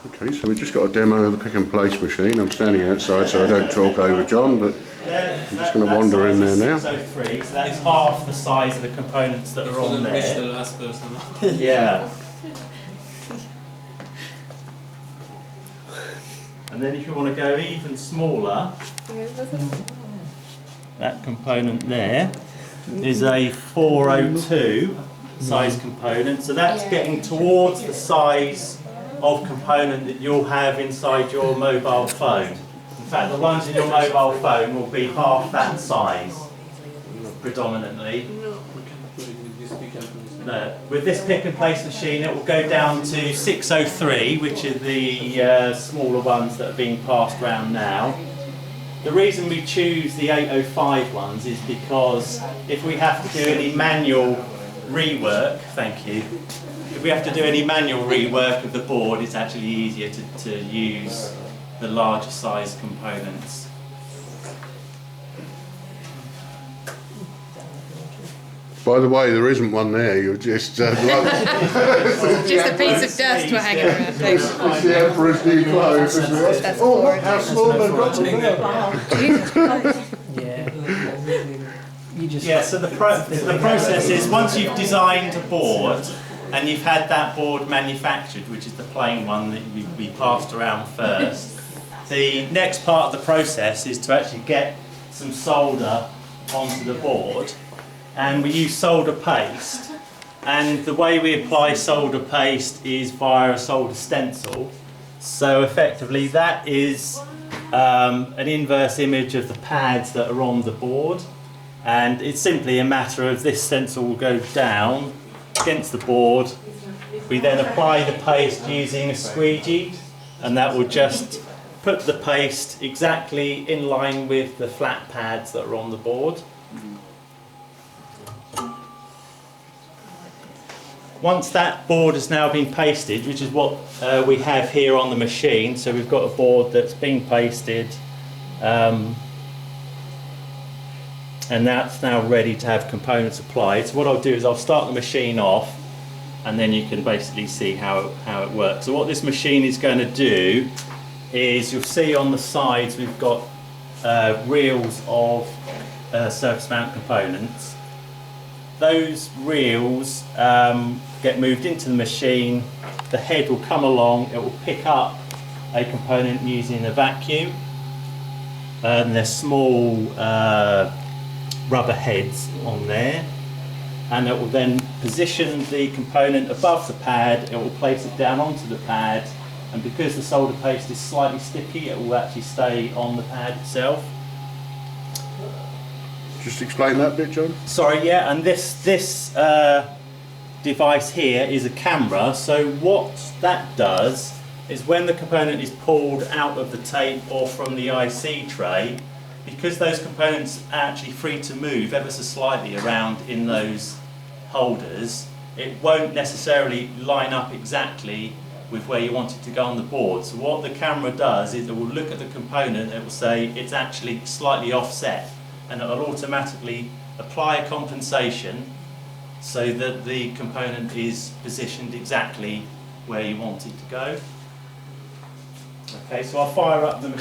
Okay, so we've just got a demo of the pick and place machine. I'm standing outside so I don't talk over John, but I'm just going to wander in there now. 603, so that's half the size of the components that are on there. The last person. Yeah. And then if you want to go even smaller, that component there is a 402 size component. So that's getting towards the size of component that you'll have inside your mobile phone. In fact, the ones in your mobile phone will be half that size, predominantly. No. With this pick and place machine, it will go down to 603, which are the smaller ones that are being passed around now. The reason we choose the 805 ones is because if we have to do any manual rework, thank you, if we have to do any manual rework of the board, it's actually easier to use the larger size components. By the way, there isn't one there, you're just... Just a piece of dust we're hanging around. It's the Emperor's new clothes, isn't it? That's Oh, gorgeous. how small they've got them there. Yeah, so the process is once you've designed a board and you've had that board manufactured, which is the plain one that we passed around first, the next part of the process is to actually get some solder onto the board, and we use solder paste, and the way we apply solder paste is via a solder stencil. So effectively that is an inverse image of the pads that are on the board, and it's simply a matter of this stencil will go down against the board. We then apply the paste using a squeegee, and that will just put the paste exactly in line with the flat pads that are on the board. Once that board has now been pasted, which is what we have here on the machine, so we've got a board that's been pasted, and that's now ready to have components applied. So what I'll do is I'll start the machine off, and then you can basically see how it works. So what this machine is going to do is, you'll see on the sides we've got reels of surface mount components. Those reels get moved into the machine, the head will come along, it will pick up a component using a vacuum, and there's small rubber heads on there, and it will then position the component above the pad, it will place it down onto the pad, and because the solder paste is slightly sticky, it will actually stay on the pad itself. Just explain that bit, John. Sorry, yeah, and this device here is a camera, so what that does is when the component is pulled out of the tape or from the IC tray, because those components are actually free to move ever so slightly around in those holders, it won't necessarily line up exactly with where you want it to go on the board. So what the camera does is it will look at the component, it will say it's actually slightly offset, and it will automatically apply a compensation so that the component is positioned exactly where you want it to go. Okay, so I'll fire up the machine.